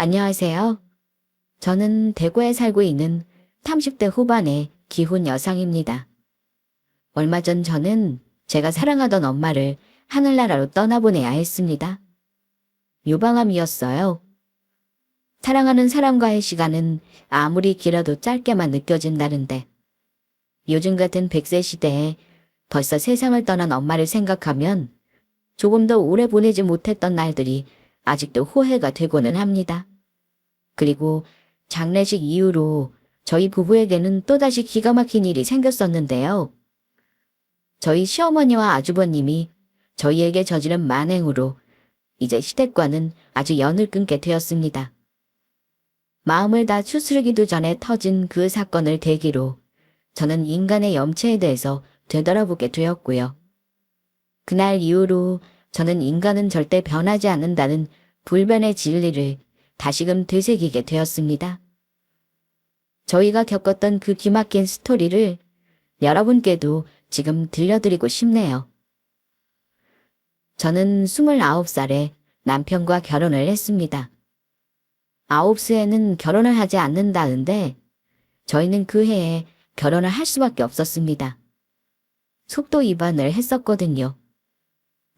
안녕하세요. 저는 대구에 살고 있는 30대 후반의 기혼 여성입니다. 얼마 전 저는 제가 사랑하던 엄마를 하늘나라로 떠나보내야 했습니다. 유방암이었어요. 사랑하는 사람과의 시간은 아무리 길어도 짧게만 느껴진다는데 요즘 같은 100세 시대에 벌써 세상을 떠난 엄마를 생각하면 조금 더 오래 보내지 못했던 날들이 아직도 후회가 되고는 합니다. 그리고 장례식 이후로 저희 부부에게는 또다시 기가 막힌 일이 생겼었는데요. 저희 시어머니와 아주버님이 저희에게 저지른 만행으로 이제 시댁과는 아주 연을 끊게 되었습니다. 마음을 다 추스르기도 전에 터진 그 사건을 계기로 저는 인간의 염치에 대해서 되돌아보게 되었고요. 그날 이후로 저는 인간은 절대 변하지 않는다는 불변의 진리를 다시금 되새기게 되었습니다. 저희가 겪었던 그 기막힌 스토리를 여러분께도 지금 들려드리고 싶네요. 저는 29살에 남편과 결혼을 했습니다. 9세에는 결혼을 하지 않는다는데 저희는 그 해에 결혼을 할 수밖에 없었습니다. 속도 위반을 했었거든요.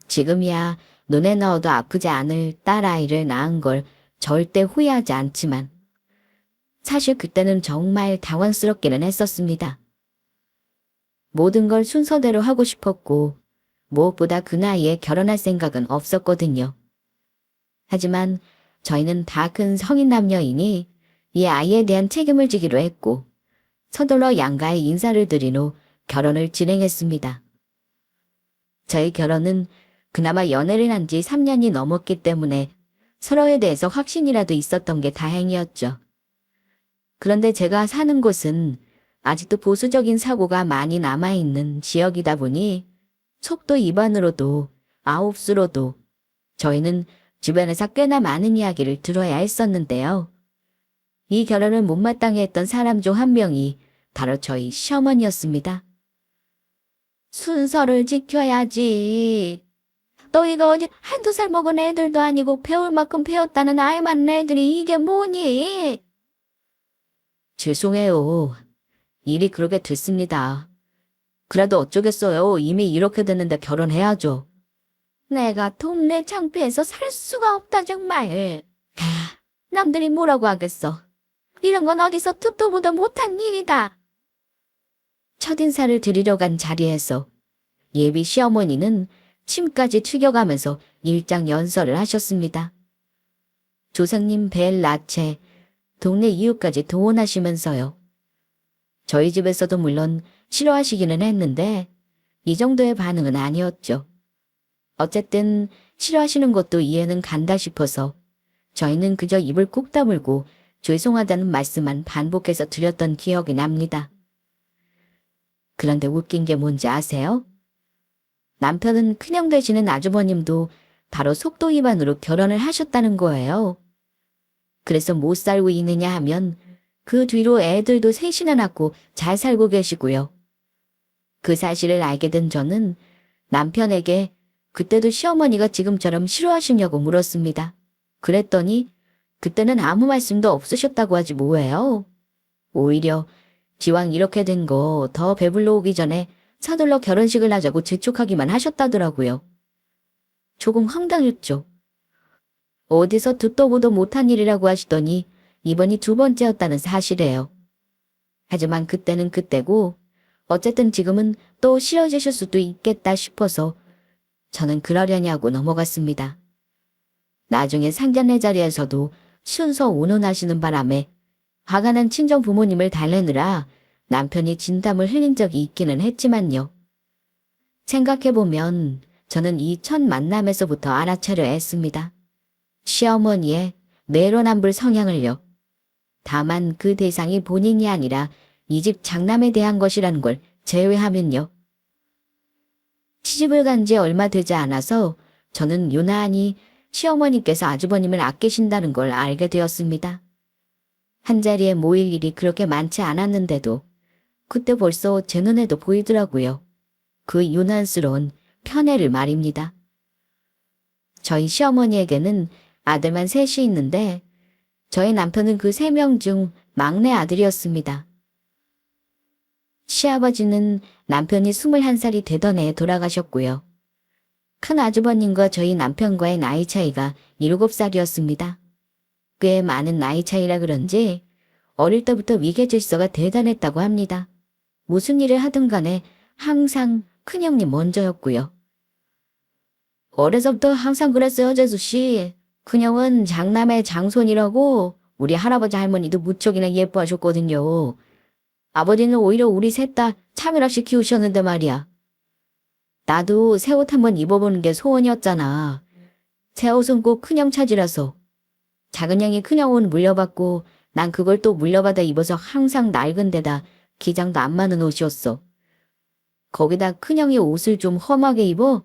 지금이야 눈에 넣어도 아프지 않을 딸아이를 낳은 걸 절대 후회하지 않지만 사실 그때는 정말 당황스럽기는 했었습니다. 모든 걸 순서대로 하고 싶었고 무엇보다 그 나이에 결혼할 생각은 없었거든요. 하지만 저희는 다 큰 성인 남녀이니 이 아이에 대한 책임을 지기로 했고 서둘러 양가에 인사를 드린 후 결혼을 진행했습니다. 저희 결혼은 그나마 연애를 한 지 3년이 넘었기 때문에 서로에 대해서 확신이라도 있었던 게 다행이었죠. 그런데 제가 사는 곳은 아직도 보수적인 사고가 많이 남아있는 지역이다 보니 속도 위반으로도 아홉수로도 저희는 주변에서 꽤나 많은 이야기를 들어야 했었는데요. 이 결혼을 못마땅해 했던 사람 중 한 명이 바로 저희 시어머니였습니다. 순서를 지켜야지. 너희가 어디 한두 살 먹은 애들도 아니고 배울 만큼 배웠다는 아이 많은 애들이 이게 뭐니? 죄송해요. 일이 그렇게 됐습니다. 그래도 어쩌겠어요. 이미 이렇게 됐는데 결혼해야죠. 내가 동네 창피해서 살 수가 없다 정말. 남들이 뭐라고 하겠어. 이런 건 어디서 듣도 보도 못한 일이다. 첫인사를 드리러 간 자리에서 예비 시어머니는 침까지 튀겨가면서 일장연설을 하셨습니다. 조상님 뵐 나체, 동네 이웃까지 동원하시면서요. 저희 집에서도 물론 싫어하시기는 했는데 이 정도의 반응은 아니었죠. 어쨌든 싫어하시는 것도 이해는 간다 싶어서 저희는 그저 입을 꾹 다물고 죄송하다는 말씀만 반복해서 드렸던 기억이 납니다. 그런데 웃긴 게 뭔지 아세요? 남편은 큰형 되시는 아주버님도 바로 속도 위반으로 결혼을 하셨다는 거예요. 그래서 못 살고 있느냐 하면 그 뒤로 애들도 셋이나 낳고 잘 살고 계시고요. 그 사실을 알게 된 저는 남편에게 그때도 시어머니가 지금처럼 싫어하시냐고 물었습니다. 그랬더니 그때는 아무 말씀도 없으셨다고 하지 뭐예요. 오히려 기왕 이렇게 된 거 더 배불러 오기 전에 서둘러 결혼식을 하자고 재촉하기만 하셨다더라고요. 조금 황당했죠. 어디서 듣도 보도 못한 일이라고 하시더니 이번이 두 번째였다는 사실이에요. 하지만 그때는 그때고 어쨌든 지금은 또 싫어지실 수도 있겠다 싶어서 저는 그러려냐고 넘어갔습니다. 나중에 상견례 자리에서도 순서 운운하시는 바람에 화가 난 친정 부모님을 달래느라 남편이 진담을 흘린 적이 있기는 했지만요. 생각해보면 저는 이 첫 만남에서부터 알아채려 했습니다. 시어머니의 내로남불 성향을요. 다만 그 대상이 본인이 아니라 이 집 장남에 대한 것이라는 걸 제외하면요. 시집을 간 지 얼마 되지 않아서 저는 유난히 시어머니께서 아주버님을 아끼신다는 걸 알게 되었습니다. 한자리에 모일 일이 그렇게 많지 않았는데도 그때 벌써 제 눈에도 보이더라고요. 그 유난스러운 편애를 말입니다. 저희 시어머니에게는 아들만 셋이 있는데 저희 남편은 그 3명 중 막내 아들이었습니다. 시아버지는 남편이 21살이 되던 해에 돌아가셨고요. 큰 아주버님과 저희 남편과의 나이 차이가 7살이었습니다. 꽤 많은 나이 차이라 그런지 어릴 때부터 위계질서가 대단했다고 합니다. 무슨 일을 하든 간에 항상 큰형님 먼저였고요. 어려서부터 항상 그랬어요, 재수씨. 큰형은 장남의 장손이라고 우리 할아버지 할머니도 무척이나 예뻐하셨거든요. 아버지는 오히려 우리 셋 다 차별없이 키우셨는데 말이야. 나도 새 옷 한번 입어보는 게 소원이었잖아. 새 옷은 꼭 큰형 차지라서. 작은 형이 큰형 옷 물려받고 난 그걸 또 물려받아 입어서 항상 낡은 데다 기장도 안 맞는 옷이었어. 거기다 큰형이 옷을 좀 험하게 입어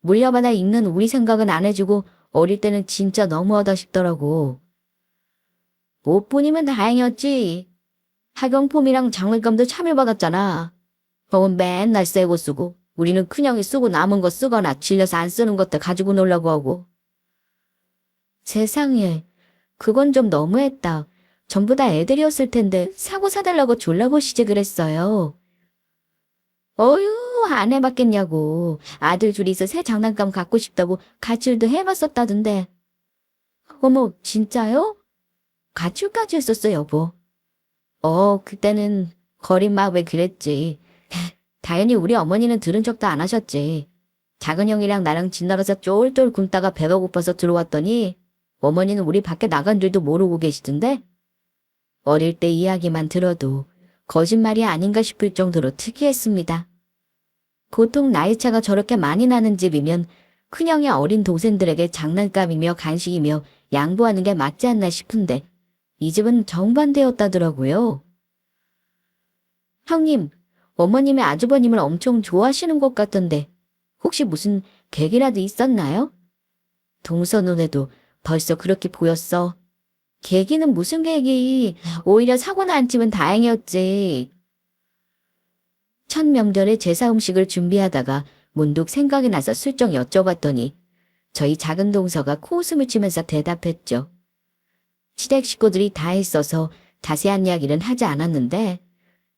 물려받아 입는 우리 생각은 안 해주고 어릴 때는 진짜 너무하다 싶더라고. 옷뿐이면 다행이었지. 학용품이랑 장물감도 차별받았잖아. 형은 맨날 새 옷 쓰고 우리는 큰형이 쓰고 남은 거 쓰거나 질려서 안 쓰는 것들 가지고 놀라고 하고. 세상에, 그건 좀 너무했다. 전부 다 애들이었을 텐데 사고 사달라고 졸라보시지 그랬어요. 어휴, 안 해봤겠냐고. 아들 둘이서 새 장난감 갖고 싶다고 가출도 해봤었다던데. 어머, 진짜요? 가출까지 했었어, 여보. 그때는 거린 마음에 그랬지. 당연히 우리 어머니는 들은 척도 안 하셨지. 작은 형이랑 나랑 집 나가서 쫄쫄 굶다가 배가 고파서 들어왔더니 어머니는 우리 밖에 나간 줄도 모르고 계시던데? 어릴 때 이야기만 들어도 거짓말이 아닌가 싶을 정도로 특이했습니다. 보통 나이차가 저렇게 많이 나는 집이면 큰형이 어린 동생들에게 장난감이며 간식이며 양보하는 게 맞지 않나 싶은데 이 집은 정반대였다더라고요. 형님, 어머님의 아주버님을 엄청 좋아하시는 것 같던데 혹시 무슨 계기라도 있었나요? 동서 눈에도 벌써 그렇게 보였어. 계기는 무슨 계기? 오히려 사고나 안 치면 다행이었지. 첫 명절에 제사 음식을 준비하다가 문득 생각이 나서 슬쩍 여쭤봤더니 저희 작은 동서가 코웃음을 치면서 대답했죠. 시댁 식구들이 다 있어서 자세한 이야기는 하지 않았는데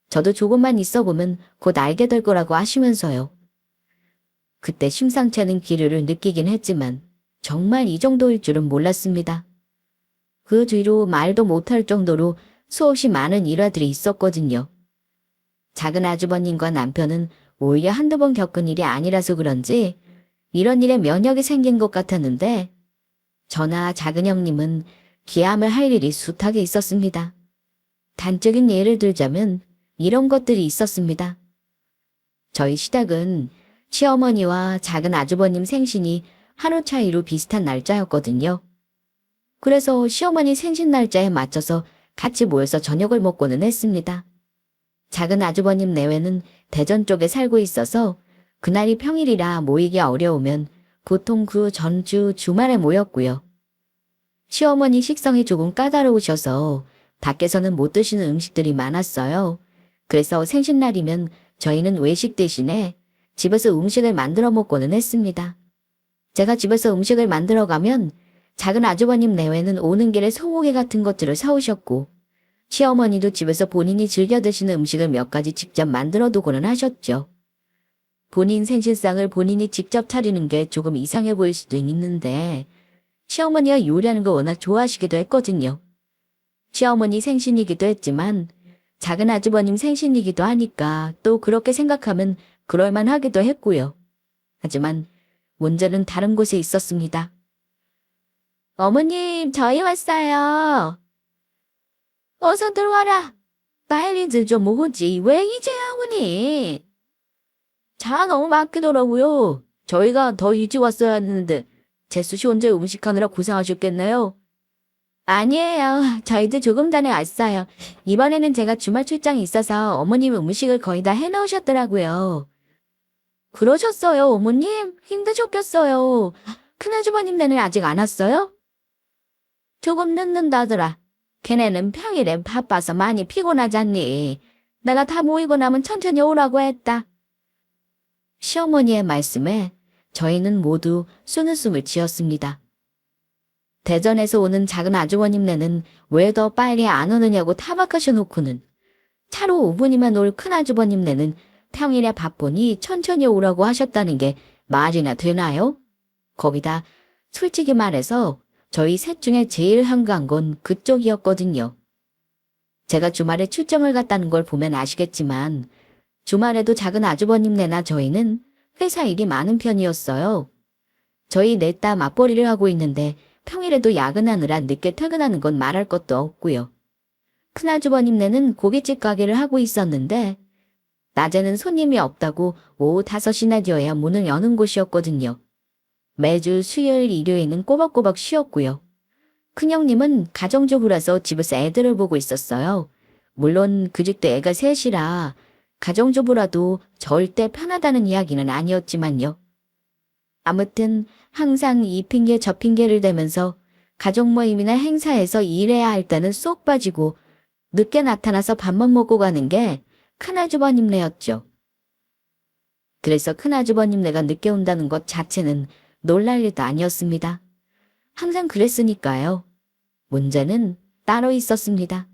저도 조금만 있어보면 곧 알게 될 거라고 하시면서요. 그때 심상치 않은 기류를 느끼긴 했지만 정말 이 정도일 줄은 몰랐습니다. 그 뒤로 말도 못할 정도로 수없이 많은 일화들이 있었거든요. 작은 아주버님과 남편은 오히려 한두 번 겪은 일이 아니라서 그런지 이런 일에 면역이 생긴 것 같았는데 저나 작은 형님은 기함을 할 일이 숱하게 있었습니다. 단적인 예를 들자면 이런 것들이 있었습니다. 저희 시댁은 시어머니와 작은 아주버님 생신이 하루 차이로 비슷한 날짜였거든요. 그래서 시어머니 생신 날짜에 맞춰서 같이 모여서 저녁을 먹고는 했습니다. 작은 아주버님 내외는 대전 쪽에 살고 있어서 그날이 평일이라 모이기 어려우면 보통 그 전주 주말에 모였고요. 시어머니 식성이 조금 까다로우셔서 밖에서는 못 드시는 음식들이 많았어요. 그래서 생신날이면 저희는 외식 대신에 집에서 음식을 만들어 먹고는 했습니다. 제가 집에서 음식을 만들어 가면 작은 아주버님 내외는 오는 길에 소고기 같은 것들을 사오셨고 시어머니도 집에서 본인이 즐겨 드시는 음식을 몇 가지 직접 만들어 두고는 하셨죠. 본인 생신상을 본인이 직접 차리는 게 조금 이상해 보일 수도 있는데 시어머니가 요리하는 거 워낙 좋아하시기도 했거든요. 시어머니 생신이기도 했지만 작은 아주버님 생신이기도 하니까 또 그렇게 생각하면 그럴만하기도 했고요. 하지만 문제는 다른 곳에 있었습니다. 어머님, 저희 왔어요. 어서 들어와라. 빨리들 좀 오지. 왜 이제야 오니? 차 너무 막히더라고요. 저희가 더 일찍 왔어야 했는데 재수씨 혼자 음식하느라 고생하셨겠네요. 아니에요. 저희도 조금 전에 왔어요. 이번에는 제가 주말 출장이 있어서 어머님 음식을 거의 다 해놓으셨더라고요. 그러셨어요, 어머님? 힘드셨겠어요. 큰아주버님네는 아직 안 왔어요? 조금 늦는다더라. 걔네는 평일에 바빠서 많이 피곤하잖니. 내가 다 모이고 나면 천천히 오라고 했다. 시어머니의 말씀에 저희는 모두 숨을 지었습니다. 대전에서 오는 작은 아주버님네는 왜 더 빨리 안 오느냐고 타박하셔놓고는 차로 5분이면 올 큰 아주버님네는 평일에 바쁘니 천천히 오라고 하셨다는 게 말이나 되나요? 거기다 솔직히 말해서 저희 셋 중에 제일 한가한 건 그쪽이었거든요. 제가 주말에 출장을 갔다는 걸 보면 아시겠지만 주말에도 작은 아주버님네나 저희는 회사 일이 많은 편이었어요. 저희 넷 다 맞벌이를 하고 있는데 평일에도 야근하느라 늦게 퇴근하는 건 말할 것도 없고요. 큰아주버님네는 고깃집 가게를 하고 있었는데 낮에는 손님이 없다고 오후 5시나 되어야 문을 여는 곳이었거든요. 매주 수요일, 일요일은 꼬박꼬박 쉬었고요. 큰형님은 가정주부라서 집에서 애들을 보고 있었어요. 물론 그 집도 애가 셋이라 가정주부라도 절대 편하다는 이야기는 아니었지만요. 아무튼 항상 이 핑계 저 핑계를 대면서 가족 모임이나 행사에서 일해야 할 때는 쏙 빠지고 늦게 나타나서 밥만 먹고 가는 게 큰아주버님네였죠. 그래서 큰아주버님네가 늦게 온다는 것 자체는 놀랄 일도 아니었습니다. 항상 그랬으니까요. 문제는 따로 있었습니다.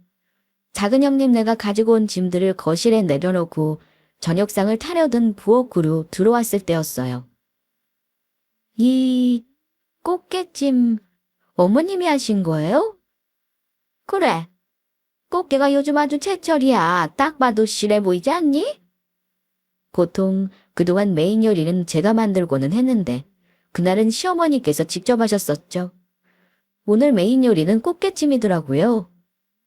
작은 형님네가 가지고 온 짐들을 거실에 내려놓고 저녁상을 타려던 부엌으로 들어왔을 때였어요. 이 꽃게찜 어머님이 하신 거예요? 그래. 꽃게가 요즘 아주 제철이야. 딱 봐도 실해 보이지 않니? 보통 그동안 메인 요리는 제가 만들고는 했는데 그날은 시어머니께서 직접 하셨었죠. 오늘 메인 요리는 꽃게찜이더라고요.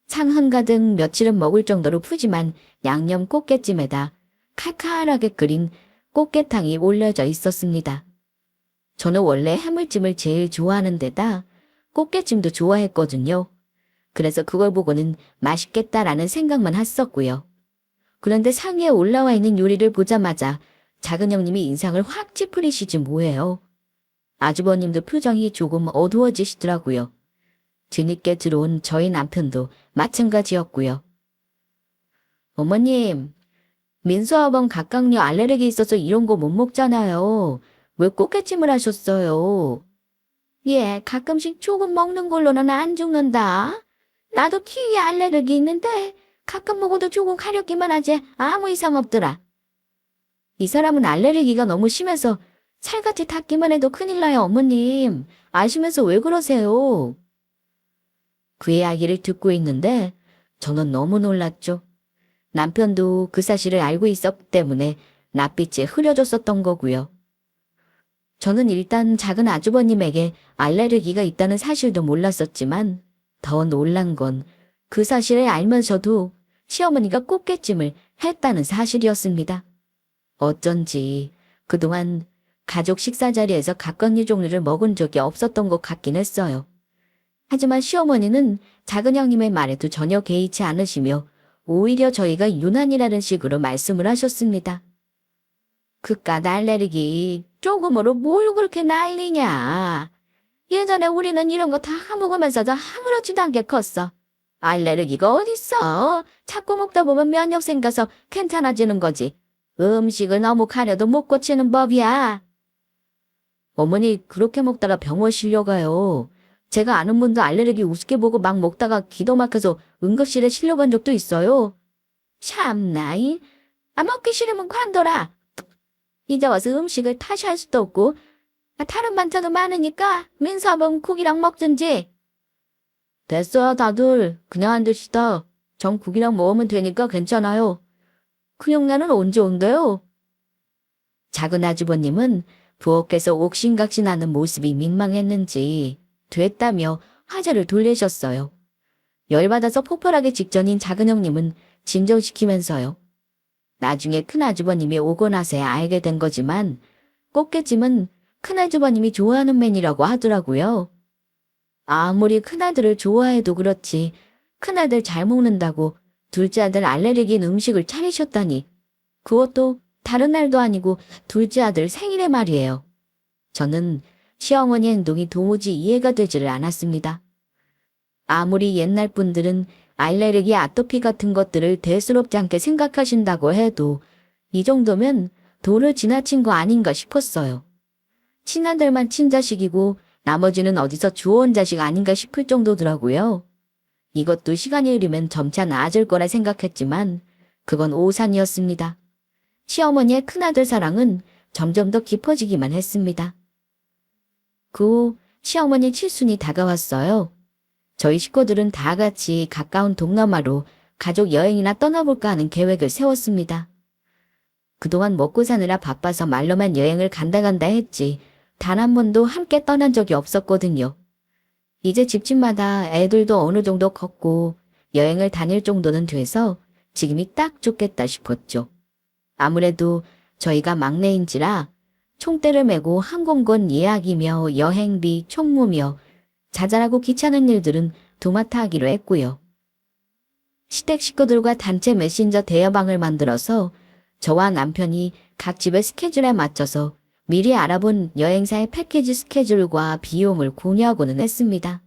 상 한가득 며칠은 먹을 정도로 푸짐한 양념 꽃게찜에다 칼칼하게 끓인 꽃게탕이 올려져 있었습니다. 저는 원래 해물찜을 제일 좋아하는 데다 꽃게찜도 좋아했거든요. 그래서 그걸 보고는 맛있겠다라는 생각만 했었고요. 그런데 상에 올라와 있는 요리를 보자마자 작은 형님이 인상을 확 찌푸리시지 뭐예요. 아주버님도 표정이 조금 어두워지시더라고요. 뒤늦게 들어온 저희 남편도 마찬가지였고요. 어머님, 민수아범 각각류 알레르기 있어서 이런 거 못 먹잖아요. 왜 꽃게찜을 하셨어요? 예, 가끔씩 조금 먹는 걸로는 안 죽는다. 나도 키위에 알레르기 있는데 가끔 먹어도 조금 가렵기만 하지 아무 이상 없더라. 이 사람은 알레르기가 너무 심해서 살같이 닿기만 해도 큰일 나요, 어머님. 아시면서 왜 그러세요? 그 이야기를 듣고 있는데 저는 너무 놀랐죠. 남편도 그 사실을 알고 있었기 때문에 낯빛이 흐려졌었던 거고요. 저는 일단 작은 아주버님에게 알레르기가 있다는 사실도 몰랐었지만 더 놀란 건 그 사실을 알면서도 시어머니가 꽃게찜을 했다는 사실이었습니다. 어쩐지 그동안 가족 식사 자리에서 각각류 종류를 먹은 적이 없었던 것 같긴 했어요. 하지만 시어머니는 작은 형님의 말에도 전혀 개의치 않으시며 오히려 저희가 유난이라는 식으로 말씀을 하셨습니다. 그깟 알레르기 조금으로 뭘 그렇게 난리냐. 예전에 우리는 이런 거 다 먹으면서도 아무렇지도 않게 컸어. 알레르기가 어딨어. 자꾸 먹다 보면 면역 생겨서 괜찮아지는 거지. 음식을 너무 가려도 못 고치는 법이야. 어머니 그렇게 먹다가 병원 실려가요. 제가 아는 분도 알레르기 우습게 보고 막 먹다가 기도 막혀서 응급실에 실려간 적도 있어요. 참나, 먹기 싫으면 관둬라. 이제 와서 음식을 다시 할 수도 없고 다른 반찬도 많으니까 민수아범 국이랑 먹든지. 됐어요 다들. 그냥 안 드시다. 전 국이랑 먹으면 되니까 괜찮아요. 큰형네는 언제 온대요? 작은 아주버님은 부엌에서 옥신각신하는 모습이 민망했는지 됐다며 화제를 돌리셨어요. 열받아서 폭발하기 직전인 작은 형님은 진정시키면서요. 나중에 큰아주버님이 오고 나서야 알게 된 거지만 꽃게찜은 큰아주버님이 좋아하는 메뉴라고 하더라고요. 아무리 큰아들을 좋아해도 그렇지 큰아들 잘 먹는다고 둘째 아들 알레르기인 음식을 차리셨다니. 그것도 다른 날도 아니고 둘째 아들 생일에 말이에요. 저는 시어머니 행동이 도무지 이해가 되지를 않았습니다. 아무리 옛날 분들은 알레르기, 아토피 같은 것들을 대수롭지 않게 생각하신다고 해도 이 정도면 도를 지나친 거 아닌가 싶었어요. 친아들만 친자식이고 나머지는 어디서 주워온 자식 아닌가 싶을 정도더라고요. 이것도 시간이 흐르면 점차 나아질 거라 생각했지만 그건 오산이었습니다. 시어머니의 큰아들 사랑은 점점 더 깊어지기만 했습니다. 그 후 시어머니 칠순이 다가왔어요. 저희 식구들은 다 같이 가까운 동남아로 가족 여행이나 떠나볼까 하는 계획을 세웠습니다. 그동안 먹고 사느라 바빠서 말로만 여행을 간다 했지 단 한 번도 함께 떠난 적이 없었거든요. 이제 집집마다 애들도 어느 정도 컸고 여행을 다닐 정도는 돼서 지금이 딱 좋겠다 싶었죠. 아무래도 저희가 막내인지라 총대를 메고 항공권 예약이며 여행비, 총무며 자잘하고 귀찮은 일들은 도맡아 하기로 했고요. 시댁 식구들과 단체 메신저 대여방을 만들어서 저와 남편이 각 집의 스케줄에 맞춰서 미리 알아본 여행사의 패키지 스케줄과 비용을 공유하고는 했습니다.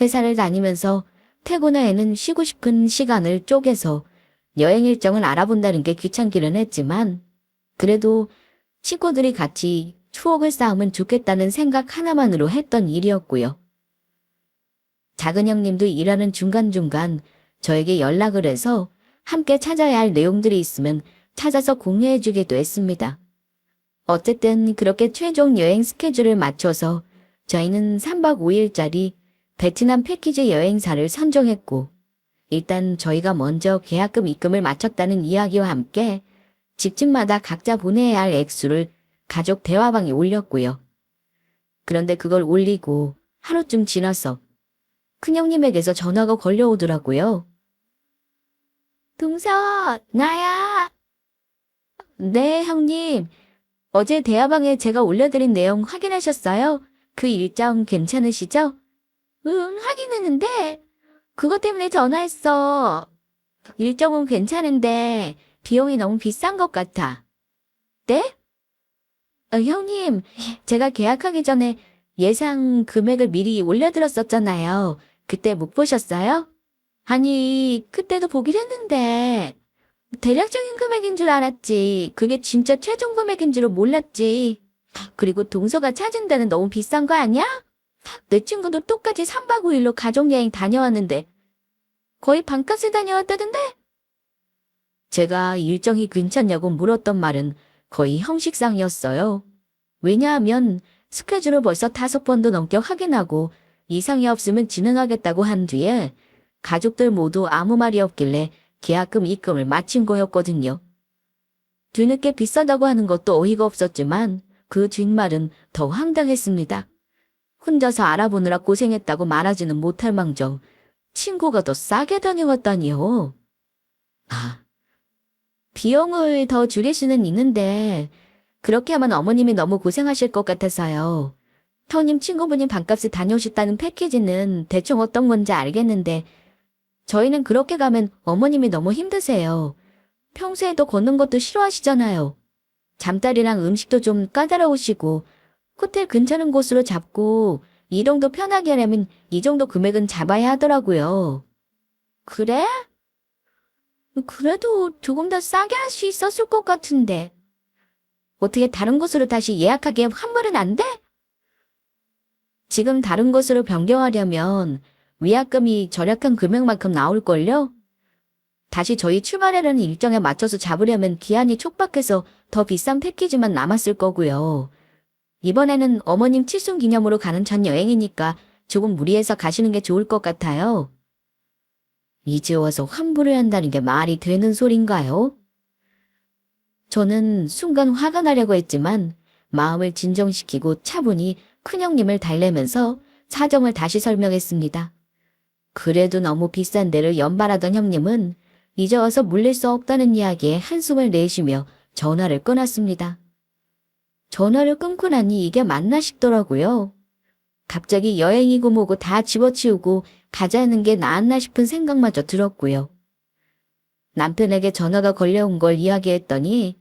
회사를 다니면서 퇴근 후에는 쉬고 싶은 시간을 쪼개서 여행 일정을 알아본다는 게 귀찮기는 했지만 그래도 식구들이 같이 추억을 쌓으면 좋겠다는 생각 하나만으로 했던 일이었고요. 작은 형님도 일하는 중간중간 저에게 연락을 해서 함께 찾아야 할 내용들이 있으면 찾아서 공유해주기도 했습니다. 어쨌든 그렇게 최종 여행 스케줄을 맞춰서 저희는 3박 5일짜리 베트남 패키지 여행사를 선정했고 일단 저희가 먼저 계약금 입금을 마쳤다는 이야기와 함께 집집마다 각자 보내야 할 액수를 가족 대화방에 올렸고요. 그런데 그걸 올리고 하루쯤 지나서 큰형님에게서 전화가 걸려오더라고요. 동서, 나야. 네, 형님. 어제 대화방에 제가 올려드린 내용 확인하셨어요? 그 일정 괜찮으시죠? 응, 확인했는데 그것 때문에 전화했어. 일정은 괜찮은데 비용이 너무 비싼 것 같아. 네? 형님, 제가 계약하기 전에 예상 금액을 미리 올려드렸었잖아요. 그때 못 보셨어요? 아니, 그때도 보긴 했는데 대략적인 금액인 줄 알았지. 그게 진짜 최종 금액인 줄은 몰랐지. 그리고 동서가 찾은 데는 너무 비싼 거 아니야? 내 친구도 똑같이 3박 5일로 가족여행 다녀왔는데 거의 반값에 다녀왔다던데? 제가 일정이 괜찮냐고 물었던 말은 거의 형식상이었어요. 왜냐하면 스케줄을 벌써 5번도 넘게 확인하고 이상이 없으면 진행하겠다고 한 뒤에 가족들 모두 아무 말이 없길래 계약금 입금을 마친 거였거든요. 뒤늦게 비싸다고 하는 것도 어이가 없었지만 그 뒷말은 더 황당했습니다. 혼자서 알아보느라 고생했다고 말하지는 못할 망정 친구가 더 싸게 다녀왔다니요. 비용을 더 줄일 수는 있는데 그렇게 하면 어머님이 너무 고생하실 것 같아서요. 형님 친구분이 반값에 다녀오셨다는 패키지는 대충 어떤 건지 알겠는데 저희는 그렇게 가면 어머님이 너무 힘드세요. 평소에도 걷는 것도 싫어하시잖아요. 잠자리랑 음식도 좀 까다로우시고 호텔 괜찮은 곳으로 잡고 이동도 편하게 하려면 이 정도 금액은 잡아야 하더라고요. 그래? 그래도 조금 더 싸게 할 수 있었을 것 같은데. 어떻게 다른 곳으로 다시 예약하게 환불은 안 돼? 지금 다른 곳으로 변경하려면 위약금이 절약한 금액만큼 나올걸요? 다시 저희 출발하려는 일정에 맞춰서 잡으려면 기한이 촉박해서 더 비싼 패키지만 남았을 거고요. 이번에는 어머님 칠순 기념으로 가는 전 여행이니까 조금 무리해서 가시는 게 좋을 것 같아요. 이제 와서 환불을 한다는 게 말이 되는 소린가요? 저는 순간 화가 나려고 했지만 마음을 진정시키고 차분히 큰형님을 달래면서 사정을 다시 설명했습니다. 그래도 너무 비싼 데를 연발하던 형님은 이제 와서 물릴 수 없다는 이야기에 한숨을 내쉬며 전화를 끊었습니다. 전화를 끊고 나니 이게 맞나 싶더라고요. 갑자기 여행이고 뭐고 다 집어치우고 가자는 게 나았나 싶은 생각마저 들었고요. 남편에게 전화가 걸려온 걸 이야기했더니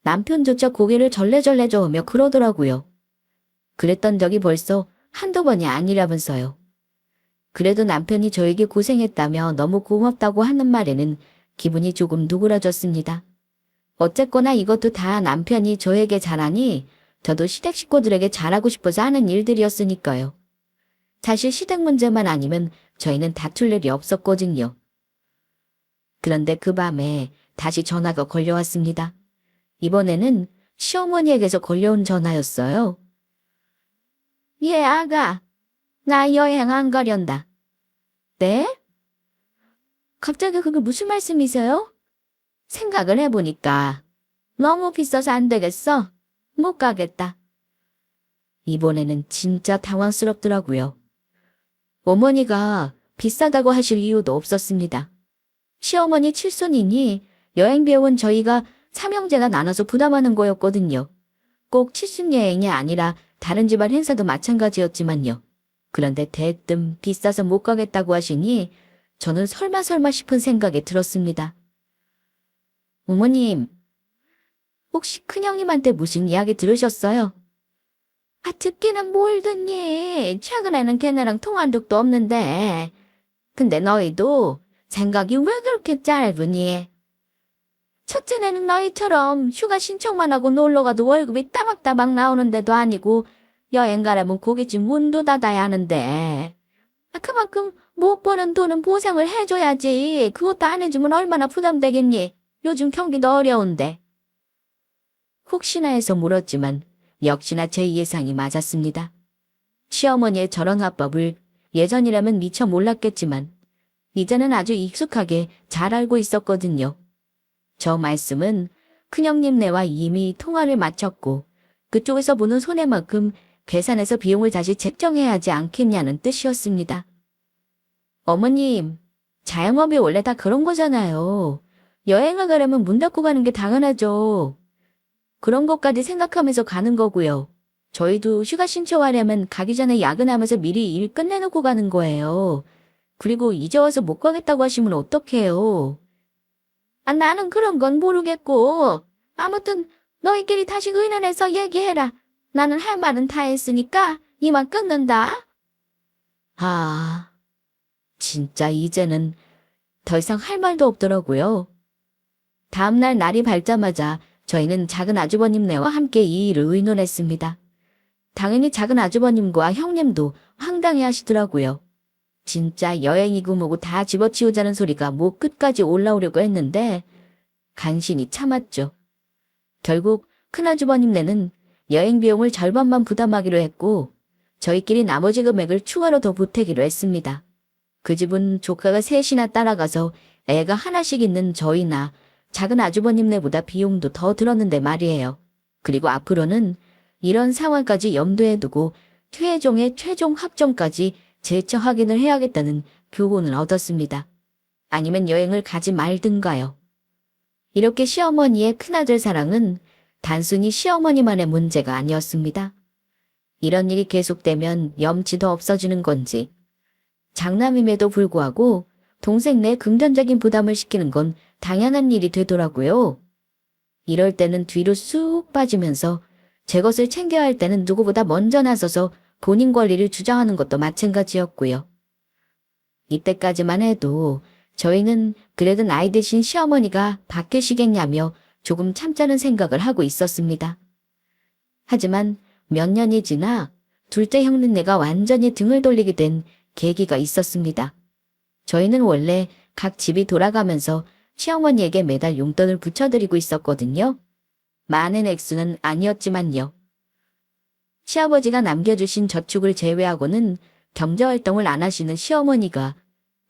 남편조차 고개를 절레절레 저으며 그러더라고요. 그랬던 적이 벌써 한두 번이 아니라면서요. 그래도 남편이 저에게 고생했다며 너무 고맙다고 하는 말에는 기분이 조금 누그러졌습니다. 어쨌거나 이것도 다 남편이 저에게 잘하니 저도 시댁 식구들에게 잘하고 싶어서 하는 일들이었으니까요. 사실 시댁 문제만 아니면 저희는 다툴 일이 없었거든요. 그런데 그 밤에 다시 전화가 걸려왔습니다. 이번에는 시어머니에게서 걸려온 전화였어요. 예, 아가. 나 여행 안 가련다. 네? 갑자기 그게 무슨 말씀이세요? 생각을 해보니까 너무 비싸서 안 되겠어. 못 가겠다. 이번에는 진짜 당황스럽더라고요. 어머니가 비싸다고 하실 이유도 없었습니다. 시어머니 칠순이니 여행 비용은 저희가 삼형제가 나눠서 부담하는 거였거든요. 꼭 칠순 여행이 아니라 다른 집안 행사도 마찬가지였지만요. 그런데 대뜸 비싸서 못 가겠다고 하시니 저는 설마 싶은 생각이 들었습니다. 어머님, 혹시 큰형님한테 무슨 이야기 들으셨어요? 아, 듣기는 뭘 듣니? 최근에는 걔네랑 통한 적도 없는데. 근데 너희도 생각이 왜 그렇게 짧으니? 첫째는 너희처럼 휴가 신청만 하고 놀러가도 월급이 따박따박 나오는 데도 아니고 여행 가려면 고깃집 문도 닫아야 하는데. 아, 그만큼 못 버는 돈은 보상을 해줘야지. 그것도 안 해주면 얼마나 부담되겠니? 요즘 경기도 어려운데. 혹시나 해서 물었지만 역시나 제 예상이 맞았습니다. 시어머니의 저런 화법을 예전이라면 미처 몰랐겠지만 이제는 아주 익숙하게 잘 알고 있었거든요. 저 말씀은 큰형님네와 이미 통화를 마쳤고 그쪽에서 보는 손해만큼 계산해서 비용을 다시 책정해야 하지 않겠냐는 뜻이었습니다. 어머님, 자영업이 원래 다 그런 거잖아요. 여행을 가려면 문 닫고 가는 게 당연하죠. 그런 것까지 생각하면서 가는 거고요. 저희도 휴가 신청하려면 가기 전에 야근하면서 미리 일 끝내놓고 가는 거예요. 그리고 이제 와서 못 가겠다고 하시면 어떡해요. 아, 나는 그런 건 모르겠고. 아무튼 너희끼리 다시 의논해서 얘기해라. 나는 할 말은 다 했으니까 이만 끊는다. 아, 진짜 이제는 더 이상 할 말도 없더라고요. 다음날 날이 밝자마자 저희는 작은 아주버님네와 함께 이 일을 의논했습니다. 당연히 작은 아주버님과 형님도 황당해 하시더라고요. 진짜 여행이고 뭐고 다 집어치우자는 소리가 목 끝까지 올라오려고 했는데 간신히 참았죠. 결국 큰아주버님네는 여행 비용을 절반만 부담하기로 했고 저희끼리 나머지 금액을 추가로 더 보태기로 했습니다. 그 집은 조카가 셋이나 따라가서 애가 하나씩 있는 저희나 작은 아주버님네보다 비용도 더 들었는데 말이에요. 그리고 앞으로는 이런 상황까지 염두에 두고 최종의 최종 합정까지 재차 확인을 해야겠다는 교훈을 얻었습니다. 아니면 여행을 가지 말든가요. 이렇게 시어머니의 큰아들 사랑은 단순히 시어머니만의 문제가 아니었습니다. 이런 일이 계속되면 염치도 없어지는 건지 장남임에도 불구하고 동생 내 금전적인 부담을 시키는 건 당연한 일이 되더라고요. 이럴 때는 뒤로 쑥 빠지면서 제 것을 챙겨야 할 때는 누구보다 먼저 나서서 본인 권리를 주장하는 것도 마찬가지였고요. 이때까지만 해도 저희는 그래도 나이 드신 시어머니가 바뀌시겠냐며 조금 참자는 생각을 하고 있었습니다. 하지만 몇 년이 지나 둘째 형님네가 완전히 등을 돌리게 된 계기가 있었습니다. 저희는 원래 각 집이 돌아가면서 시어머니에게 매달 용돈을 붙여드리고 있었거든요. 많은 액수는 아니었지만요. 시아버지가 남겨주신 저축을 제외하고는 경제활동을 안 하시는 시어머니가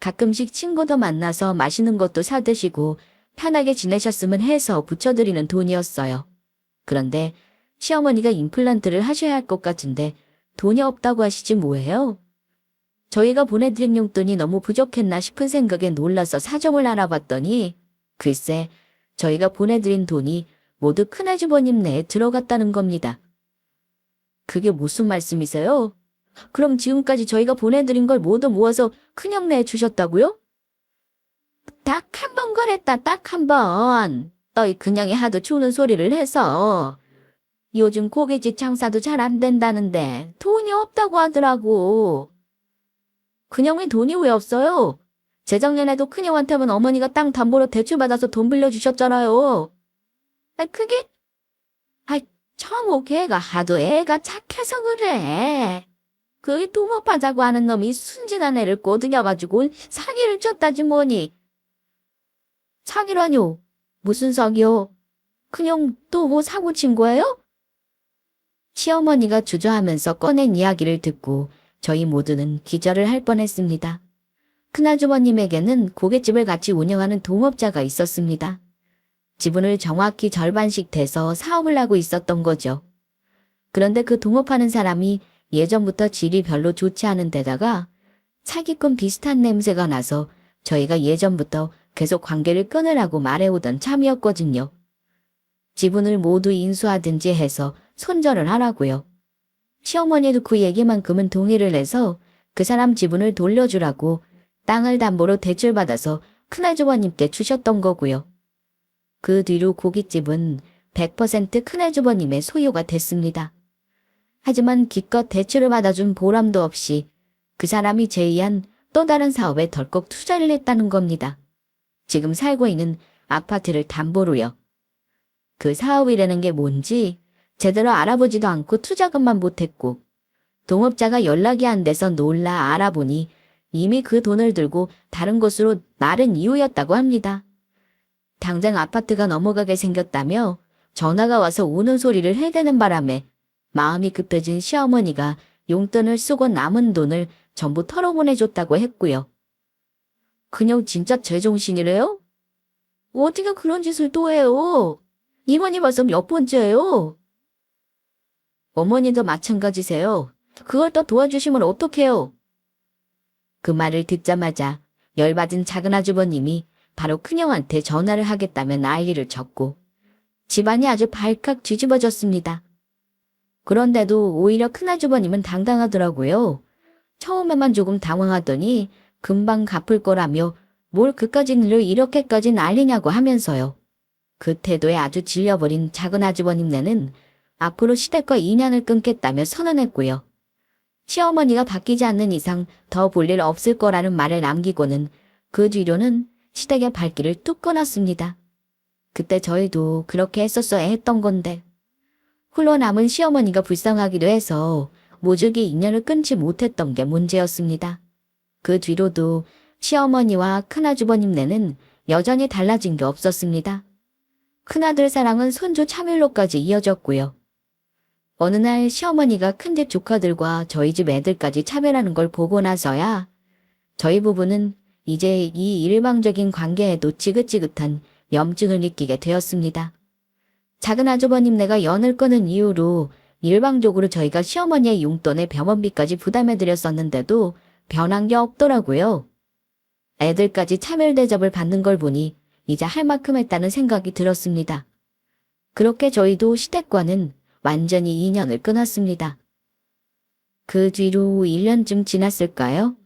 가끔씩 친구도 만나서 맛있는 것도 사드시고 편하게 지내셨으면 해서 붙여드리는 돈이었어요. 그런데 시어머니가 임플란트를 하셔야 할 것 같은데 돈이 없다고 하시지 뭐예요? 저희가 보내드린 용돈이 너무 부족했나 싶은 생각에 놀라서 사정을 알아봤더니 글쎄 저희가 보내드린 돈이 모두 큰아주버님 내에 들어갔다는 겁니다. 그게 무슨 말씀이세요? 그럼 지금까지 저희가 보내드린 걸 모두 모아서 큰형네에 주셨다고요? 딱 한 번 그랬다, 딱 한 번. 너희 큰형이 하도 주는 소리를 해서 요즘 고깃집 장사도 잘 안 된다는데 돈이 없다고 하더라고. 큰형이 돈이 왜 없어요? 재작년에도 큰형한테는 어머니가 땅 담보로 대출받아서 돈 빌려주셨잖아요. 그게... 청호 걔가 하도 애가 착해서 그래. 그 도목하자고 하는 놈이 순진한 애를 꼬드겨가지고 사기를 쳤다지 뭐니. 사기라뇨? 무슨 사기요? 그냥 또 뭐 사고 친 거예요? 시어머니가 주저하면서 꺼낸 이야기를 듣고 저희 모두는 기절을 할 뻔했습니다. 큰아주버님에게는 고깃집을 같이 운영하는 동업자가 있었습니다. 지분을 정확히 절반씩 대서 사업을 하고 있었던 거죠. 그런데 그 동업하는 사람이 예전부터 질이 별로 좋지 않은 데다가 사기꾼 비슷한 냄새가 나서 저희가 예전부터 계속 관계를 끊으라고 말해오던 참이었거든요. 지분을 모두 인수하든지 해서 손절을 하라고요. 시어머니도 그 얘기만큼은 동의를 해서 그 사람 지분을 돌려주라고 땅을 담보로 대출받아서 큰아주버님께 주셨던 거고요. 그 뒤로 고깃집은 100% 큰아주버님의 소유가 됐습니다. 하지만 기껏 대출을 받아준 보람도 없이 그 사람이 제의한 또 다른 사업에 덜컥 투자를 했다는 겁니다. 지금 살고 있는 아파트를 담보로요. 그 사업이라는 게 뭔지 제대로 알아보지도 않고 투자금만 못했고 동업자가 연락이 안 돼서 놀라 알아보니 이미 그 돈을 들고 다른 곳으로 나른 이유였다고 합니다. 당장 아파트가 넘어가게 생겼다며 전화가 와서 우는 소리를 해대는 바람에 마음이 급해진 시어머니가 용돈을 쓰고 남은 돈을 전부 털어보내줬다고 했고요. 그냥 진짜 제정신이래요? 어디가 그런 짓을 또 해요? 이번이 벌써 몇 번째예요? 어머니도 마찬가지세요. 그걸 또 도와주시면 어떡해요? 그 말을 듣자마자 열받은 작은아주버님이 바로 큰형한테 전화를 하겠다며 난리를 쳤고 집안이 아주 발칵 뒤집어졌습니다. 그런데도 오히려 큰아주버님은 당당하더라고요. 처음에만 조금 당황하더니 금방 갚을 거라며 뭘 그까짓 일을 이렇게까지 난리냐고 하면서요. 그 태도에 아주 질려버린 작은아주버님네는 앞으로 시댁과 인연을 끊겠다며 선언했고요. 시어머니가 바뀌지 않는 이상 더 볼 일 없을 거라는 말을 남기고는 그 뒤로는 시댁의 발길을 뚝 끊었습니다. 그때 저희도 그렇게 했었어야 했던 건데 홀로 남은 시어머니가 불쌍하기도 해서 모조리 인연을 끊지 못했던 게 문제였습니다. 그 뒤로도 시어머니와 큰아주버님네는 여전히 달라진 게 없었습니다. 큰아들 사랑은 손주 차밀로까지 이어졌고요. 어느 날 시어머니가 큰집 조카들과 저희 집 애들까지 차별하는 걸 보고 나서야 저희 부부는 이제 이 일방적인 관계에도 지긋지긋한 염증을 느끼게 되었습니다. 작은 아주버님네가 연을 끊은 이후로 일방적으로 저희가 시어머니의 용돈에 병원비까지 부담해드렸었는데도 변한 게 없더라고요. 애들까지 차별 대접을 받는 걸 보니 이제 할 만큼 했다는 생각이 들었습니다. 그렇게 저희도 시댁과는 완전히 인연을 끊었습니다. 그 뒤로 1년쯤 지났을까요?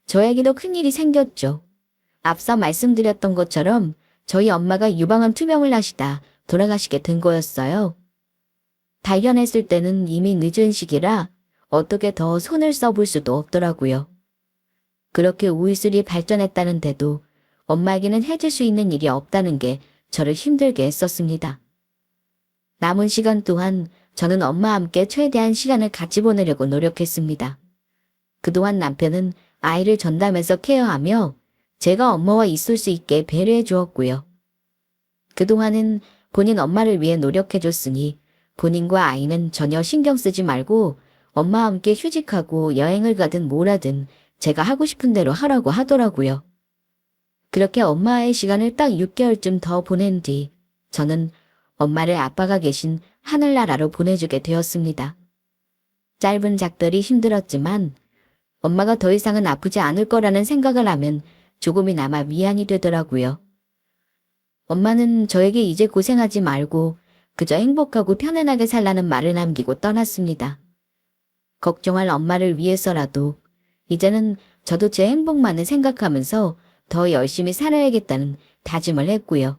저에게도 큰일이 생겼죠. 앞서 말씀드렸던 것처럼 저희 엄마가 유방암 투병을 하시다 돌아가시게 된 거였어요. 발견했을 때는 이미 늦은 시기라 어떻게 더 손을 써볼 수도 없더라고요. 그렇게 우이슬이 발전했다는데도 엄마에게는 해줄 수 있는 일이 없다는 게 저를 힘들게 했었습니다. 남은 시간 동안 저는 엄마와 함께 최대한 시간을 같이 보내려고 노력했습니다. 그동안 남편은 아이를 전담해서 케어하며 제가 엄마와 있을 수 있게 배려해 주었고요. 그동안은 본인 엄마를 위해 노력해줬으니 본인과 아이는 전혀 신경 쓰지 말고 엄마와 함께 휴직하고 여행을 가든 뭘 하든 제가 하고 싶은 대로 하라고 하더라고요. 그렇게 엄마의 시간을 딱 6개월쯤 더 보낸 뒤 저는 엄마를 아빠가 계신 하늘나라로 보내주게 되었습니다. 짧은 작별이 힘들었지만 엄마가 더 이상은 아프지 않을 거라는 생각을 하면 조금이나마 위안이 되더라고요. 엄마는 저에게 이제 고생하지 말고 그저 행복하고 편안하게 살라는 말을 남기고 떠났습니다. 걱정할 엄마를 위해서라도 이제는 저도 제 행복만을 생각하면서 더 열심히 살아야겠다는 다짐을 했고요.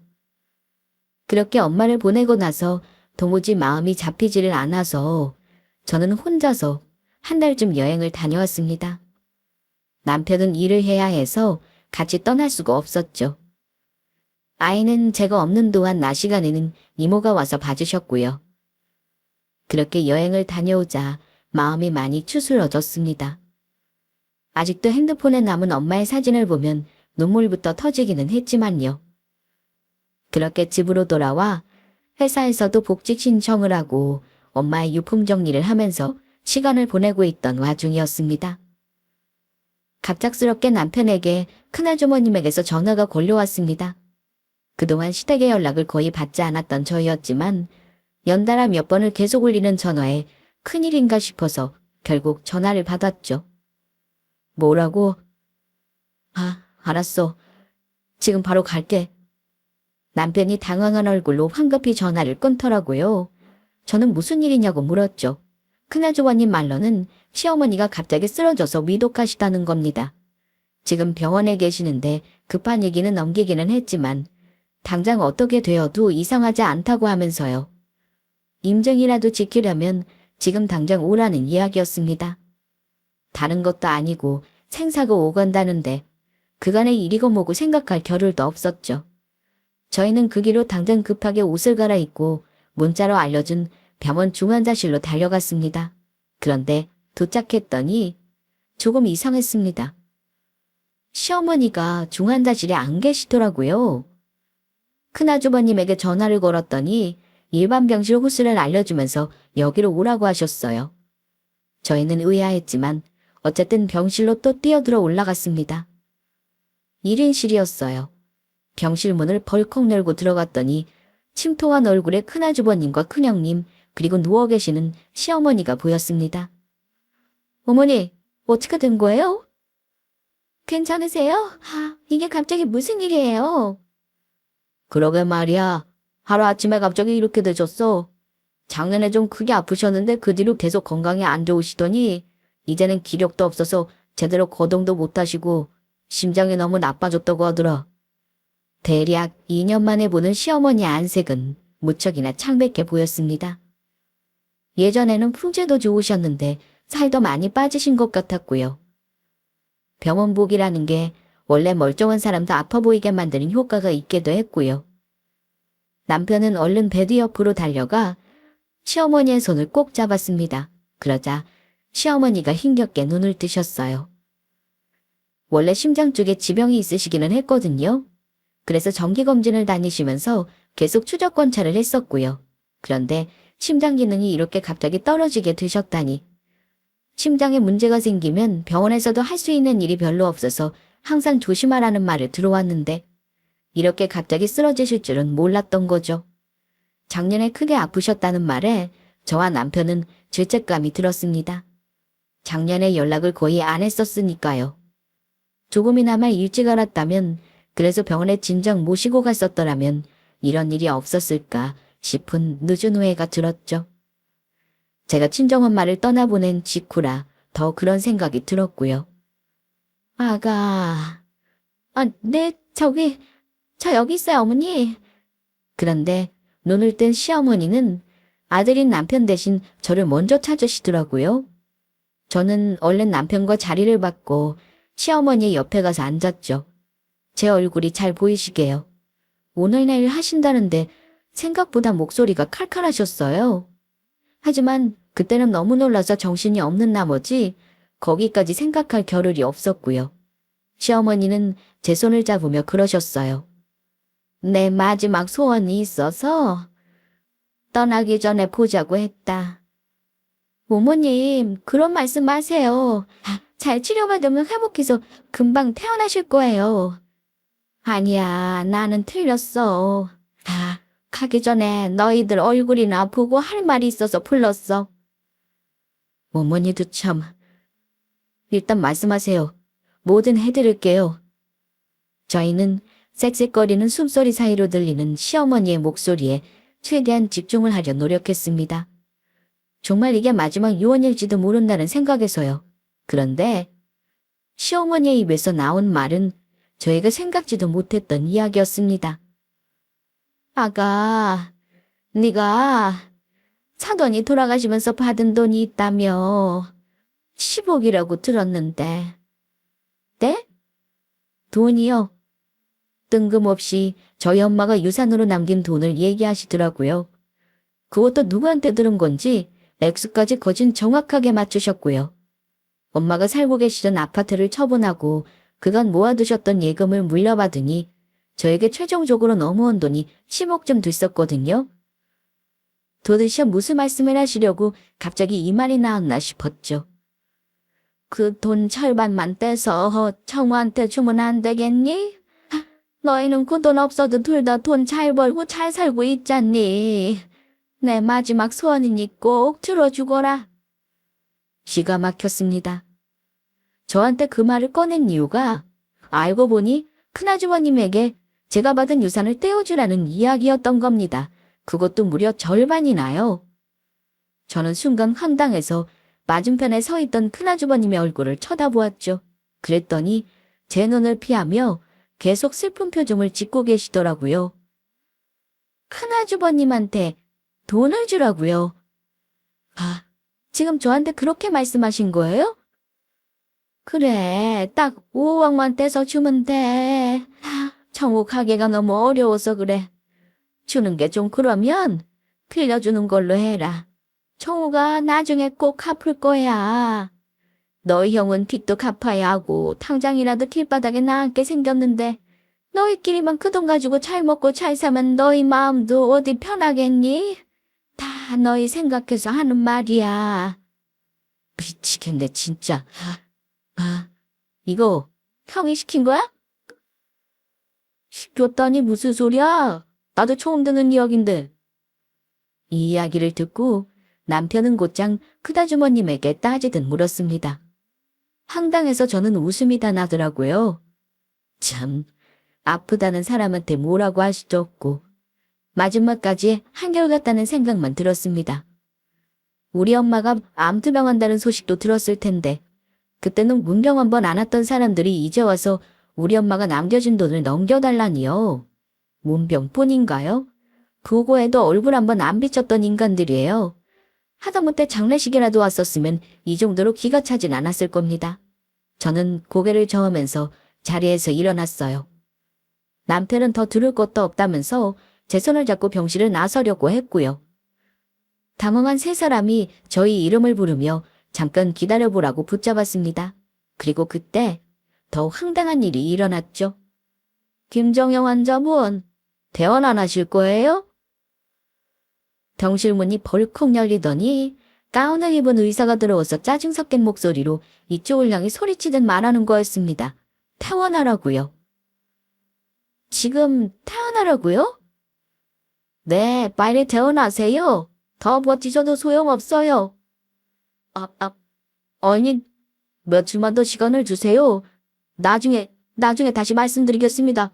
그렇게 엄마를 보내고 나서 도무지 마음이 잡히지를 않아서 저는 혼자서 한 달쯤 여행을 다녀왔습니다. 남편은 일을 해야 해서 같이 떠날 수가 없었죠. 아이는 제가 없는 동안 낮 시간에는 이모가 와서 봐주셨고요. 그렇게 여행을 다녀오자 마음이 많이 추스러졌습니다. 아직도 핸드폰에 남은 엄마의 사진을 보면 눈물부터 터지기는 했지만요. 그렇게 집으로 돌아와 회사에서도 복직 신청을 하고 엄마의 유품 정리를 하면서 시간을 보내고 있던 와중이었습니다. 갑작스럽게 남편에게 큰아주머님에게서 전화가 걸려왔습니다. 그동안 시댁의 연락을 거의 받지 않았던 저희였지만 연달아 몇 번을 계속 울리는 전화에 큰일인가 싶어서 결국 전화를 받았죠. 뭐라고? 알았어. 지금 바로 갈게. 남편이 당황한 얼굴로 황급히 전화를 끊더라고요. 저는 무슨 일이냐고 물었죠. 큰아주머님 말로는 시어머니가 갑자기 쓰러져서 위독하시다는 겁니다. 지금 병원에 계시는데 급한 얘기는 넘기기는 했지만 당장 어떻게 되어도 이상하지 않다고 하면서요. 임증이라도 지키려면 지금 당장 오라는 이야기였습니다. 다른 것도 아니고 생사가 오간다는데 그간의 일이고 뭐고 생각할 겨를도 없었죠. 저희는 그 길로 당장 급하게 옷을 갈아입고 문자로 알려준 병원 중환자실로 달려갔습니다. 그런데 도착했더니 조금 이상했습니다. 시어머니가 중환자실에 안 계시더라고요. 큰아주버님에게 전화를 걸었더니 일반 병실 호수를 알려주면서 여기로 오라고 하셨어요. 저희는 의아했지만 어쨌든 병실로 또 뛰어들어 올라갔습니다. 1인실이었어요. 병실 문을 벌컥 열고 들어갔더니 침통한 얼굴의 큰아주버님과 큰형님 그리고 누워 계시는 시어머니가 보였습니다. 어머니, 어떻게 된 거예요? 괜찮으세요? 이게 갑자기 무슨 일이에요? 그러게 말이야. 하루아침에 갑자기 이렇게 되셨어. 작년에 좀 크게 아프셨는데 그 뒤로 계속 건강이 안 좋으시더니 이제는 기력도 없어서 제대로 거동도 못하시고 심장이 너무 나빠졌다고 하더라. 대략 2년 만에 보는 시어머니 안색은 무척이나 창백해 보였습니다. 예전에는 풍채도 좋으셨는데 살도 많이 빠지신 것 같았고요. 병원복이라는 게 원래 멀쩡한 사람도 아파 보이게 만드는 효과가 있기도 했고요. 남편은 얼른 베드 옆으로 달려가 시어머니의 손을 꼭 잡았습니다. 그러자 시어머니가 힘겹게 눈을 뜨셨어요. 원래 심장 쪽에 지병이 있으시기는 했거든요. 그래서 정기검진을 다니시면서 계속 추적 관찰을 했었고요. 그런데 심장 기능이 이렇게 갑자기 떨어지게 되셨다니. 심장에 문제가 생기면 병원에서도 할 수 있는 일이 별로 없어서 항상 조심하라는 말을 들어왔는데 이렇게 갑자기 쓰러지실 줄은 몰랐던 거죠. 작년에 크게 아프셨다는 말에 저와 남편은 죄책감이 들었습니다. 작년에 연락을 거의 안 했었으니까요. 조금이나마 일찍 알았다면, 그래서 병원에 진작 모시고 갔었더라면 이런 일이 없었을까 싶은 늦은 후회가 들었죠. 제가 친정엄마를 떠나보낸 직후라 더 그런 생각이 들었고요. 아가, 네, 저 여기 있어요, 어머니. 그런데 눈을 뜬 시어머니는 아들인 남편 대신 저를 먼저 찾으시더라고요. 저는 얼른 남편과 자리를 받고 시어머니의 옆에 가서 앉았죠. 제 얼굴이 잘 보이시게요. 오늘 내일 하신다는데 생각보다 목소리가 칼칼하셨어요. 하지만 그때는 너무 놀라서 정신이 없는 나머지 거기까지 생각할 겨를이 없었고요. 시어머니는 제 손을 잡으며 그러셨어요. 내 마지막 소원이 있어서 떠나기 전에 보자고 했다. 어머님, 그런 말씀 마세요. 잘 치료받으면 회복해서 금방 태어나실 거예요. 아니야, 나는 틀렸어. 가기 전에 너희들 얼굴이나 보고 할 말이 있어서 불렀어. 어머니도 참. 일단 말씀하세요. 뭐든 해드릴게요. 저희는 쌕쌕거리는 숨소리 사이로 들리는 시어머니의 목소리에 최대한 집중을 하려 노력했습니다. 정말 이게 마지막 유언일지도 모른다는 생각에서요. 그런데 시어머니의 입에서 나온 말은 저희가 생각지도 못했던 이야기였습니다. 아가, 네가 사돈이 돌아가시면서 받은 돈이 있다며 10억이라고 들었는데. 네? 돈이요? 뜬금없이 저희 엄마가 유산으로 남긴 돈을 얘기하시더라고요. 그것도 누구한테 들은 건지 액수까지 거진 정확하게 맞추셨고요. 엄마가 살고 계시던 아파트를 처분하고 그간 모아두셨던 예금을 물려받으니 저에게 최종적으로 넘어온 돈이 10억쯤 됐었거든요. 도대체 무슨 말씀을 하시려고 갑자기 이 말이 나왔나 싶었죠. 그 돈 절반만 떼서 청우한테 주면 안 되겠니? 너희는 그 돈 없어도 둘 다 돈 잘 벌고 잘 살고 있잖니. 내 마지막 소원이니 꼭 들어주거라. 기가 막혔습니다. 저한테 그 말을 꺼낸 이유가 알고 보니 큰아주버님에게 제가 받은 유산을 떼어주라는 이야기였던 겁니다. 그것도 무려 절반이나요. 저는 순간 황당해서 맞은편에 서 있던 큰아주버님의 얼굴을 쳐다보았죠. 그랬더니 제 눈을 피하며 계속 슬픈 표정을 짓고 계시더라고요. 큰아주버님한테 돈을 주라고요. 아, 지금 저한테 그렇게 말씀하신 거예요? 그래, 딱 5억만 떼서 주면 돼. 청우 가게가 너무 어려워서 그래. 주는 게 좀 그러면 빌려주는 걸로 해라. 청우가 나중에 꼭 갚을 거야. 너희 형은 빚도 갚아야 하고 당장이라도 길바닥에 나앉게 생겼는데 너희끼리만 그 돈 가지고 잘 먹고 잘 사면 너희 마음도 어디 편하겠니? 다 너희 생각해서 하는 말이야. 미치겠네 진짜. 이거 형이 시킨 거야? 시켰다니 무슨 소리야? 나도 처음 듣는 이야기인데. 이 이야기를 듣고 남편은 곧장 큰아주머님에게 따지듯 물었습니다. 황당해서 저는 웃음이 다 나더라고요. 참, 아프다는 사람한테 뭐라고 할 수도 없고 마지막까지 한결같다는 생각만 들었습니다. 우리 엄마가 암투병한다는 소식도 들었을 텐데 그때는 문병 한 번 안 왔던 사람들이 이제 와서 우리 엄마가 남겨준 돈을 넘겨달라니요. 문병뿐인가요? 그거에도 얼굴 한 번 안 비쳤던 인간들이에요. 하다못해 장례식이라도 왔었으면 이 정도로 기가 차진 않았을 겁니다. 저는 고개를 저으면서 자리에서 일어났어요. 남편은 더 들을 것도 없다면서 제 손을 잡고 병실을 나서려고 했고요. 당황한 세 사람이 저희 이름을 부르며 잠깐 기다려보라고 붙잡았습니다. 그리고 그때 더 황당한 일이 일어났죠. 김정영 환자분, 퇴원 안 하실 거예요? 병실 문이 벌컥 열리더니 가운을 입은 의사가 들어와서 짜증 섞인 목소리로 이쪽을 향해 소리치듯 말하는 거였습니다. 퇴원하라고요. 지금 퇴원하라고요? 네, 빨리 퇴원하세요. 더 버티셔도 소용없어요. 아니, 며칠만 더 시간을 주세요. 나중에 다시 말씀드리겠습니다.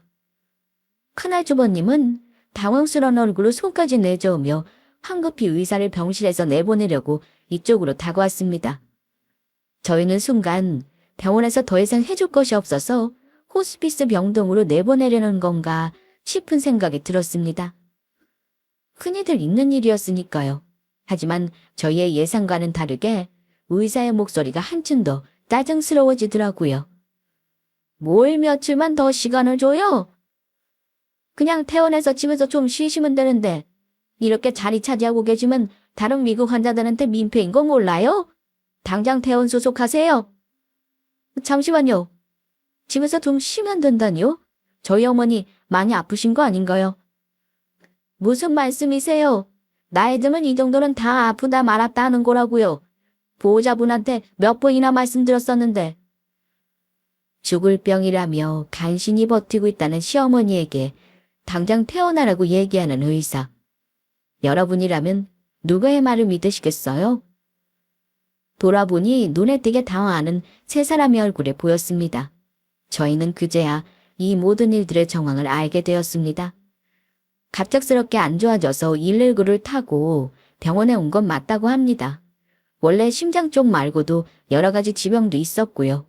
큰아주버님은 당황스러운 얼굴로 손까지 내저으며 황급히 의사를 병실에서 내보내려고 이쪽으로 다가왔습니다. 저희는 순간 병원에서 더 이상 해줄 것이 없어서 호스피스 병동으로 내보내려는 건가 싶은 생각이 들었습니다. 흔히들 있는 일이었으니까요. 하지만 저희의 예상과는 다르게 의사의 목소리가 한층 더 짜증스러워지더라고요. 뭘 며칠만 더 시간을 줘요? 그냥 퇴원해서 집에서 좀 쉬시면 되는데 이렇게 자리 차지하고 계시면 다른 미국 환자들한테 민폐인 거 몰라요? 당장 퇴원 소속하세요. 잠시만요. 집에서 좀 쉬면 된다니요? 저희 어머니 많이 아프신 거 아닌가요? 무슨 말씀이세요? 나이 들면 이 정도는 다 아프다 말았다 하는 거라고요. 보호자분한테 몇 번이나 말씀드렸었는데. 죽을 병이라며 간신히 버티고 있다는 시어머니에게 당장 퇴원하라고 얘기하는 의사. 여러분이라면 누구의 말을 믿으시겠어요? 돌아보니 눈에 띄게 당황하는 세 사람의 얼굴에 보였습니다. 저희는 그제야 이 모든 일들의 정황을 알게 되었습니다. 갑작스럽게 안 좋아져서 119를 타고 병원에 온 건 맞다고 합니다. 원래 심장 쪽 말고도 여러 가지 지병도 있었고요.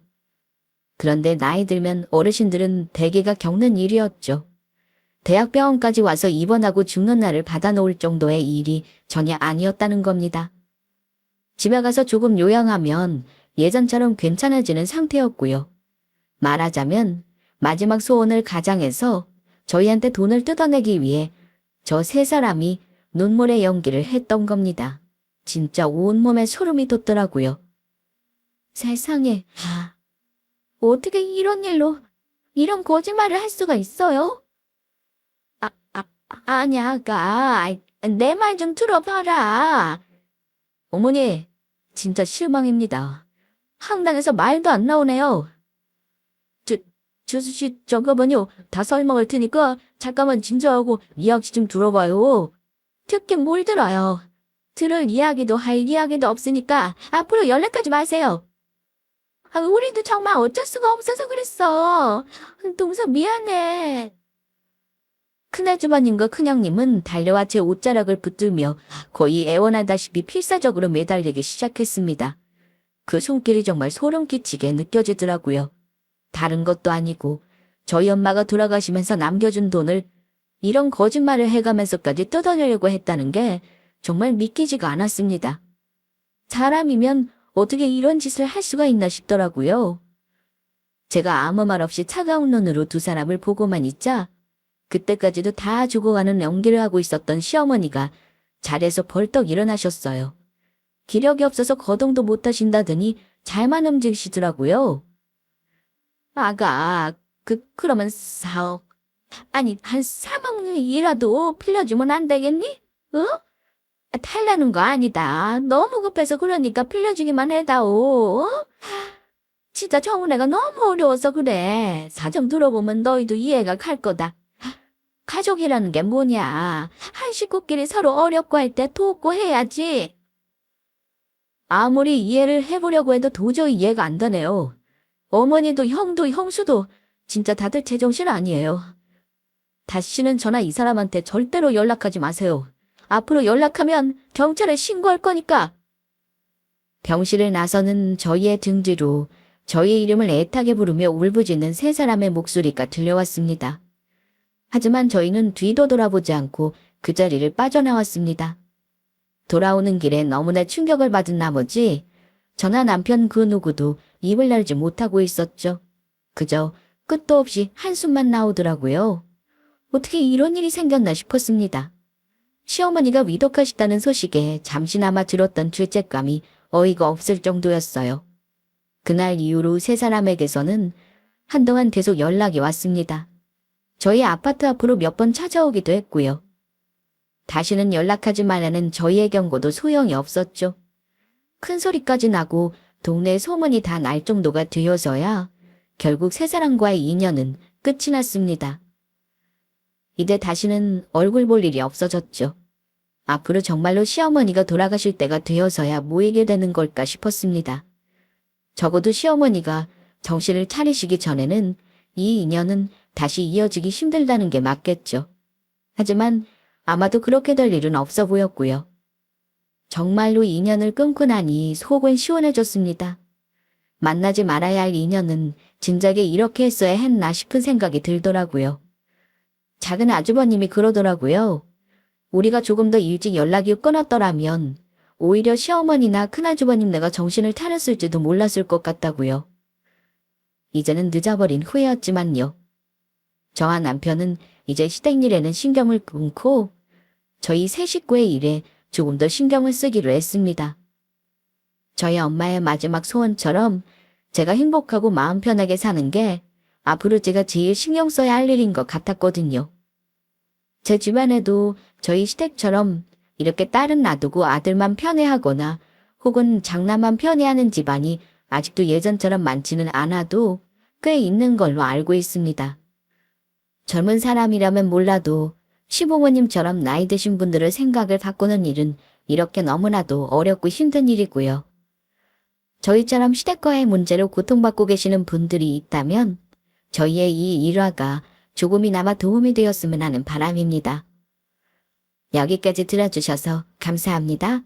그런데 나이 들면 어르신들은 대개가 겪는 일이었죠. 대학병원까지 와서 입원하고 죽는 날을 받아놓을 정도의 일이 전혀 아니었다는 겁니다. 집에 가서 조금 요양하면 예전처럼 괜찮아지는 상태였고요. 말하자면 마지막 소원을 가장해서 저희한테 돈을 뜯어내기 위해 저 세 사람이 눈물의 연기를 했던 겁니다. 진짜 온몸에 소름이 돋더라고요. 세상에, 어떻게 이런 일로, 이런 거짓말을 할 수가 있어요? 아니야, 내 말 좀 들어봐라. 어머니, 진짜 실망입니다. 황당해서 말도 안 나오네요. 주수씨, 잠깐만요. 다 설명할 테니까 잠깐만 진정하고 이야기 좀 들어봐요. 듣긴 뭘 들어요. 들을 이야기도 할 이야기도 없으니까 앞으로 연락하지 마세요. 우리도 정말 어쩔 수가 없어서 그랬어. 동서 미안해. 큰아주버님과 큰형님은 달려와 제 옷자락을 붙들며 거의 애원하다시피 필사적으로 매달리기 시작했습니다. 그 손길이 정말 소름 끼치게 느껴지더라고요. 다른 것도 아니고 저희 엄마가 돌아가시면서 남겨준 돈을 이런 거짓말을 해가면서까지 뜯어내려고 했다는 게 정말 믿기지가 않았습니다. 사람이면 어떻게 이런 짓을 할 수가 있나 싶더라고요. 제가 아무 말 없이 차가운 눈으로 두 사람을 보고만 있자 그때까지도 다 죽어가는 연기를 하고 있었던 시어머니가 자리에서 벌떡 일어나셨어요. 기력이 없어서 거동도 못 하신다더니 잘만 움직이시더라고요. 아가, 그러면 아니, 한 3억이라도 빌려주면 안 되겠니? 탈라는 거 아니다. 너무 급해서 그러니까 빌려주기만 해다오. 진짜 정은혜가 너무 어려워서 그래. 사정 들어보면 너희도 이해가 갈 거다. 가족이라는 게 뭐냐. 한 식구끼리 서로 어렵고 할 때 돕고 해야지. 아무리 이해를 해보려고 해도 도저히 이해가 안 되네요. 어머니도 형도 형수도 진짜 다들 제정신 아니에요. 다시는 저나 이 사람한테 절대로 연락하지 마세요. 앞으로 연락하면 경찰에 신고할 거니까. 병실을 나서는 저희의 등 뒤로 저희의 이름을 애타게 부르며 울부짖는 세 사람의 목소리가 들려왔습니다. 하지만 저희는 뒤도 돌아보지 않고 그 자리를 빠져나왔습니다. 돌아오는 길에 너무나 충격을 받은 나머지 저나 남편 그 누구도 입을 열지 못하고 있었죠. 그저 끝도 없이 한숨만 나오더라고요. 어떻게 이런 일이 생겼나 싶었습니다. 시어머니가 위독하시다는 소식에 잠시나마 들었던 죄책감이 어이가 없을 정도였어요. 그날 이후로 세 사람에게서는 한동안 계속 연락이 왔습니다. 저희 아파트 앞으로 몇 번 찾아오기도 했고요. 다시는 연락하지 말라는 저희의 경고도 소용이 없었죠. 큰 소리까지 나고 동네 소문이 다 날 정도가 되어서야 결국 세 사람과의 인연은 끝이 났습니다. 이제 다시는 얼굴 볼 일이 없어졌죠. 앞으로 정말로 시어머니가 돌아가실 때가 되어서야 모이게 되는 걸까 싶었습니다. 적어도 시어머니가 정신을 차리시기 전에는 이 인연은 다시 이어지기 힘들다는 게 맞겠죠. 하지만 아마도 그렇게 될 일은 없어 보였고요. 정말로 인연을 끊고 나니 속은 시원해졌습니다. 만나지 말아야 할 인연은 진작에 이렇게 했어야 했나 싶은 생각이 들더라고요. 작은 아주버님이 그러더라고요. 우리가 조금 더 일찍 연락이 끊었더라면 오히려 시어머니나 큰아주버님 내가 정신을 차렸을지도 몰랐을 것 같다고요. 이제는 늦어버린 후회였지만요. 저와 남편은 이제 시댁 일에는 신경을 끊고 저희 세 식구의 일에 조금 더 신경을 쓰기로 했습니다. 저희 엄마의 마지막 소원처럼 제가 행복하고 마음 편하게 사는 게 앞으로 제가 제일 신경 써야 할 일인 것 같았거든요. 제 주변에도 저희 시댁처럼 이렇게 딸은 놔두고 아들만 편애하거나 혹은 장남만 편애하는 집안이 아직도 예전처럼 많지는 않아도 꽤 있는 걸로 알고 있습니다. 젊은 사람이라면 몰라도 시부모님처럼 나이 드신 분들의 생각을 바꾸는 일은 이렇게 너무나도 어렵고 힘든 일이고요. 저희처럼 시댁과의 문제로 고통받고 계시는 분들이 있다면 저희의 이 일화가 조금이나마 도움이 되었으면 하는 바람입니다. 여기까지 들어주셔서 감사합니다.